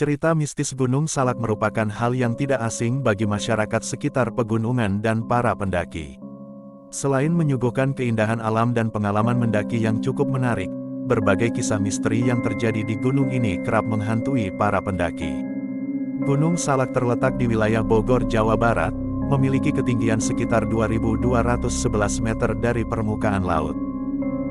Cerita mistis Gunung Salak merupakan hal yang tidak asing bagi masyarakat sekitar pegunungan dan para pendaki. Selain menyuguhkan keindahan alam dan pengalaman mendaki yang cukup menarik, berbagai kisah misteri yang terjadi di gunung ini kerap menghantui para pendaki. Gunung Salak terletak di wilayah Bogor, Jawa Barat, memiliki ketinggian sekitar 2.211 meter dari permukaan laut.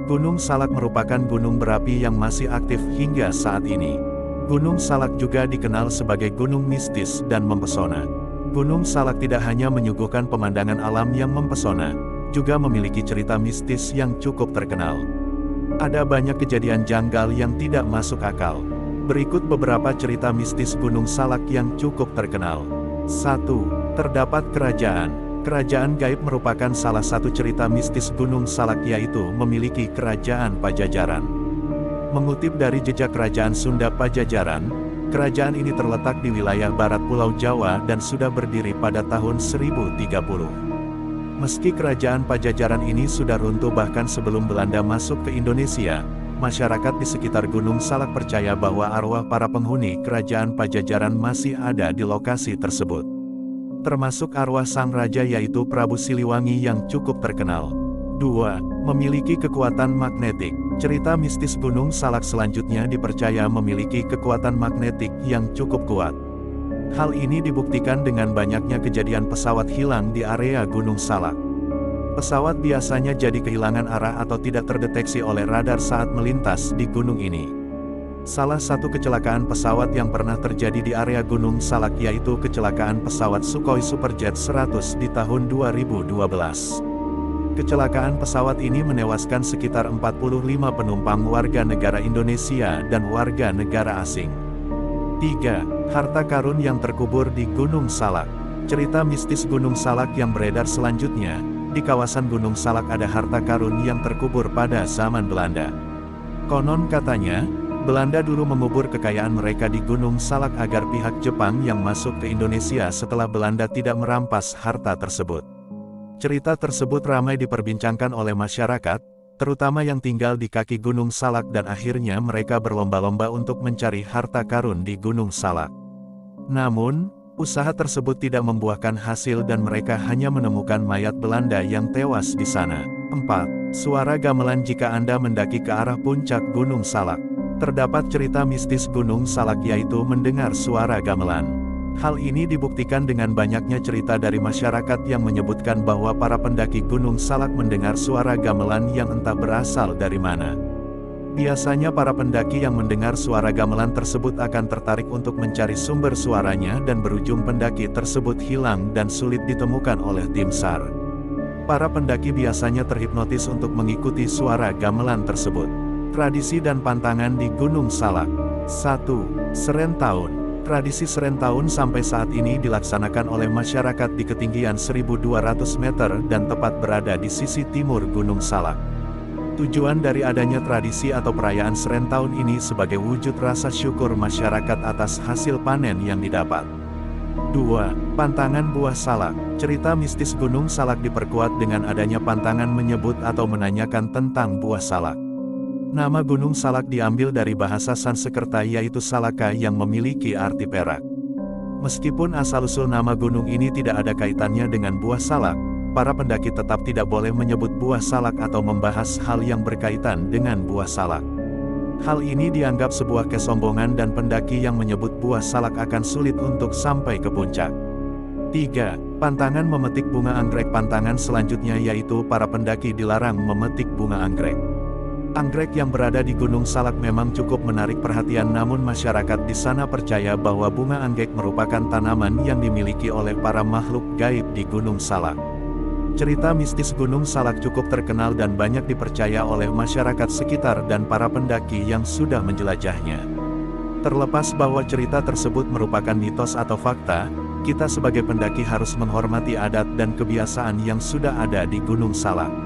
Gunung Salak merupakan gunung berapi yang masih aktif hingga saat ini. Gunung Salak juga dikenal sebagai gunung mistis dan mempesona. Gunung Salak tidak hanya menyuguhkan pemandangan alam yang mempesona, juga memiliki cerita mistis yang cukup terkenal. Ada banyak kejadian janggal yang tidak masuk akal. Berikut beberapa cerita mistis Gunung Salak yang cukup terkenal. 1. Terdapat kerajaan. Kerajaan gaib merupakan salah satu cerita mistis Gunung Salak, yaitu memiliki kerajaan Pajajaran. Mengutip dari jejak kerajaan Sunda Pajajaran, kerajaan ini terletak di wilayah barat Pulau Jawa dan sudah berdiri pada tahun 1030. Meski kerajaan Pajajaran ini sudah runtuh bahkan sebelum Belanda masuk ke Indonesia, masyarakat di sekitar Gunung Salak percaya bahwa arwah para penghuni kerajaan Pajajaran masih ada di lokasi tersebut. Termasuk arwah sang raja, yaitu Prabu Siliwangi, yang cukup terkenal. 2. Memiliki kekuatan magnetik. Cerita mistis Gunung Salak selanjutnya dipercaya memiliki kekuatan magnetik yang cukup kuat. Hal ini dibuktikan dengan banyaknya kejadian pesawat hilang di area Gunung Salak. Pesawat biasanya jadi kehilangan arah atau tidak terdeteksi oleh radar saat melintas di gunung ini. Salah satu kecelakaan pesawat yang pernah terjadi di area Gunung Salak yaitu kecelakaan pesawat Sukhoi Superjet 100 di tahun 2012. Kecelakaan pesawat ini menewaskan sekitar 45 penumpang warga negara Indonesia dan warga negara asing. 3. Harta karun yang terkubur di Gunung Salak. Cerita mistis Gunung Salak yang beredar selanjutnya, di kawasan Gunung Salak ada harta karun yang terkubur pada zaman Belanda. Konon katanya, Belanda dulu mengubur kekayaan mereka di Gunung Salak agar pihak Jepang yang masuk ke Indonesia setelah Belanda tidak merampas harta tersebut. Cerita tersebut ramai diperbincangkan oleh masyarakat, terutama yang tinggal di kaki Gunung Salak, dan akhirnya mereka berlomba-lomba untuk mencari harta karun di Gunung Salak. Namun, usaha tersebut tidak membuahkan hasil dan mereka hanya menemukan mayat Belanda yang tewas di sana. 4. Suara gamelan jika Anda mendaki ke arah puncak Gunung Salak. Terdapat cerita mistis Gunung Salak, yaitu mendengar suara gamelan. Hal ini dibuktikan dengan banyaknya cerita dari masyarakat yang menyebutkan bahwa para pendaki Gunung Salak mendengar suara gamelan yang entah berasal dari mana. Biasanya para pendaki yang mendengar suara gamelan tersebut akan tertarik untuk mencari sumber suaranya dan berujung pendaki tersebut hilang dan sulit ditemukan oleh tim SAR. Para pendaki biasanya terhipnotis untuk mengikuti suara gamelan tersebut. Tradisi dan pantangan di Gunung Salak. 1. Seren Tahun. Tradisi Seren Tahun sampai saat ini dilaksanakan oleh masyarakat di ketinggian 1.200 meter dan tepat berada di sisi timur Gunung Salak. Tujuan dari adanya tradisi atau perayaan Seren Tahun ini sebagai wujud rasa syukur masyarakat atas hasil panen yang didapat. 2. Pantangan Buah Salak. Cerita mistis Gunung Salak diperkuat dengan adanya pantangan menyebut atau menanyakan tentang buah salak. Nama Gunung Salak diambil dari bahasa Sanskerta, yaitu Salaka, yang memiliki arti perak. Meskipun asal-usul nama gunung ini tidak ada kaitannya dengan buah salak, para pendaki tetap tidak boleh menyebut buah salak atau membahas hal yang berkaitan dengan buah salak. Hal ini dianggap sebuah kesombongan dan pendaki yang menyebut buah salak akan sulit untuk sampai ke puncak. 3. Pantangan memetik bunga anggrek. Pantangan selanjutnya yaitu para pendaki dilarang memetik bunga anggrek. Anggrek yang berada di Gunung Salak memang cukup menarik perhatian, namun masyarakat di sana percaya bahwa bunga anggrek merupakan tanaman yang dimiliki oleh para makhluk gaib di Gunung Salak. Cerita mistis Gunung Salak cukup terkenal dan banyak dipercaya oleh masyarakat sekitar dan para pendaki yang sudah menjelajahnya. Terlepas bahwa cerita tersebut merupakan mitos atau fakta, kita sebagai pendaki harus menghormati adat dan kebiasaan yang sudah ada di Gunung Salak.